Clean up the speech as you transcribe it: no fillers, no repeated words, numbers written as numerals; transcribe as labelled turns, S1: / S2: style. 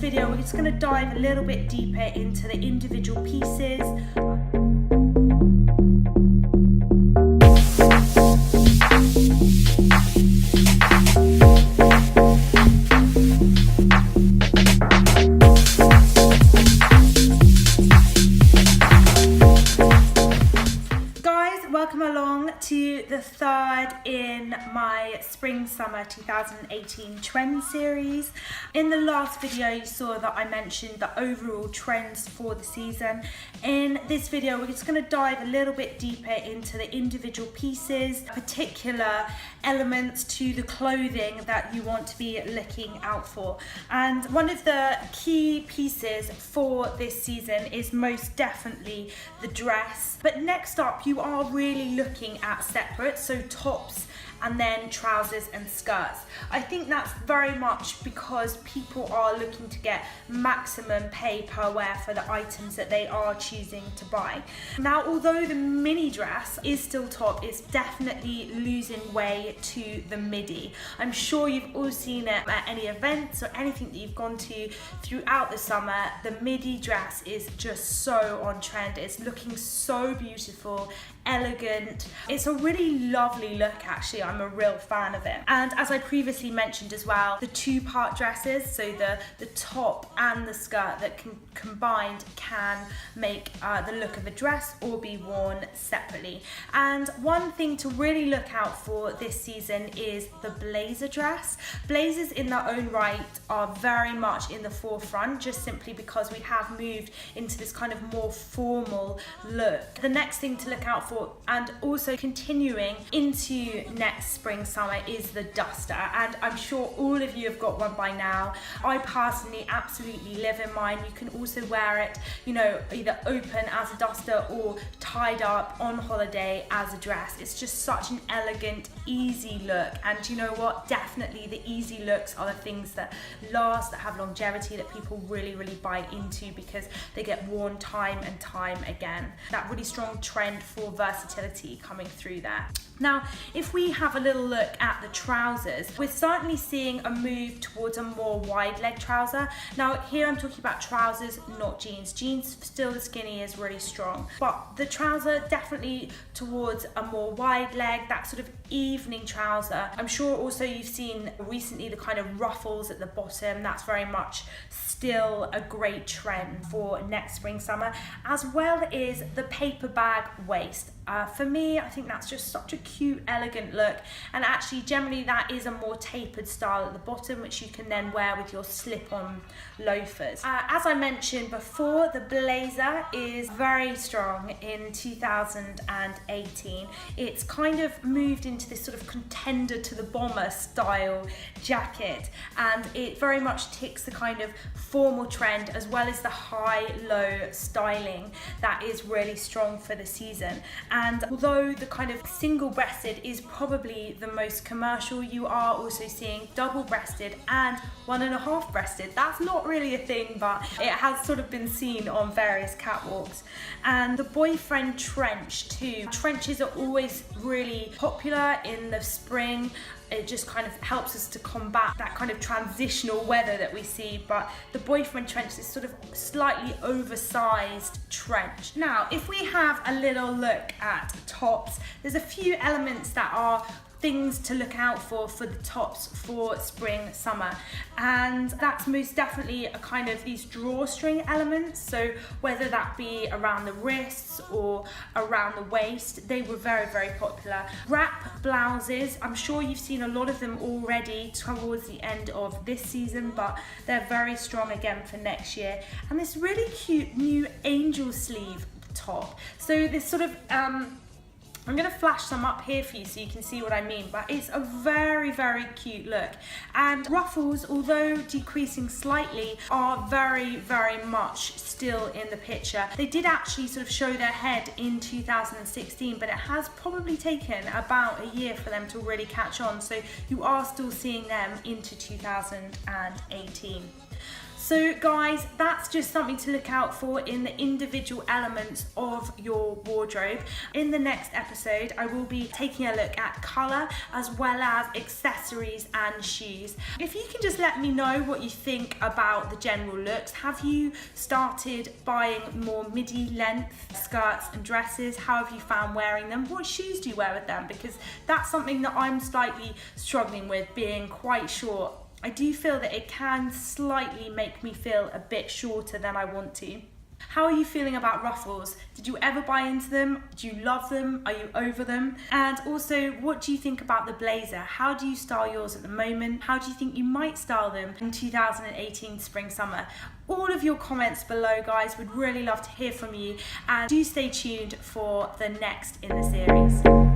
S1: video, we're just going to dive a little bit deeper into the individual pieces. Welcome along to the third in my Spring Summer 2018 trend series. In the last video you saw that I mentioned the overall trends for the season. In this video we're just going to dive a little bit deeper into the individual pieces, particular elements to the clothing that you want to be looking out for. And one of the key pieces for this season is most definitely the dress. But next up you are really looking at separate, so tops and then trousers and skirts. I think that's very much because people are looking to get maximum pay per wear for the items that they are choosing to buy. Now, although the mini dress is still top, it's definitely losing way to the midi. I'm sure you've all seen it at any events or anything that you've gone to throughout the summer. The midi dress is just so on trend. It's looking so beautiful, elegant. It's a really lovely look actually. I'm a real fan of it. And as I previously mentioned as well, the two-part dresses, so the top and the skirt that combined can make the look of a dress or be worn separately. And one thing to really look out for this season is the blazer dress. Blazers in their own right are very much in the forefront, just simply because we have moved into this kind of more formal look. The next thing to look out for, and also continuing into next spring summer, is the duster. And I'm sure all of you have got one by now. I personally absolutely live in mine. You can also wear it, you know, either open as a duster or tied up on holiday as a dress. It's just such an elegant, easy look. And you know what? Definitely the easy looks are the things that last, that have longevity, that people really buy into because they get worn time and time again. That really strong trend for versatility coming through there. Now, if we have a little look at the trousers, we're certainly seeing a move towards a more wide leg trouser. Now, here I'm talking about trousers, not jeans. Jeans, still the skinny is really strong, but the trouser definitely towards a more wide leg, that sort of evening trouser. I'm sure also you've seen recently the kind of ruffles at the bottom. That's very much still a great trend for next spring summer, as well as the paper bag waist. For me, I think that's just such a cute, elegant look, and actually generally that is a more tapered style at the bottom, which you can then wear with your slip-on loafers. As I mentioned before, the blazer is very strong in 2018. It's kind of moved into this sort of contender to the bomber style jacket, and it very much ticks the kind of formal trend as well as the high-low styling that is really strong for the season. And although the kind of single-breasted is probably the most commercial, you are also seeing double-breasted and 1.5-breasted. That's not really a thing, but it has sort of been seen on various catwalks. And the boyfriend trench too. Trenches are always really popular in the spring. It just kind of helps us to combat that kind of transitional weather that we see, but the boyfriend trench is sort of slightly oversized trench. Now, if we have a little look at tops, there's a few elements that are things to look out for the tops for spring summer, and that's most definitely a kind of these drawstring elements. So whether that be around the wrists or around the waist, they were very popular. Wrap blouses, I'm sure you've seen a lot of them already towards the end of this season, but they're very strong again for next year. And this really cute new angel sleeve top, so this sort of I'm going to flash some up here for you so you can see what I mean, but it's a very cute look. And ruffles, although decreasing slightly, are very much still in the picture. They did actually sort of show their head in 2016, but it has probably taken about a year for them to really catch on, so you are still seeing them into 2018. So guys, that's just something to look out for in the individual elements of your wardrobe. In the next episode, I will be taking a look at colour as well as accessories and shoes. If you can just let me know what you think about the general looks. Have you started buying more midi length skirts and dresses? How have you found wearing them? What shoes do you wear with them? Because that's something that I'm slightly struggling with, being quite short. I do feel that it can slightly make me feel a bit shorter than I want to. How are you feeling about ruffles? Did you ever buy into them? Do you love them? Are you over them? And also, what do you think about the blazer? How do you style yours at the moment? How do you think you might style them in 2018 spring summer? All of your comments below, guys. Would really love to hear from you, and do stay tuned for the next in the series.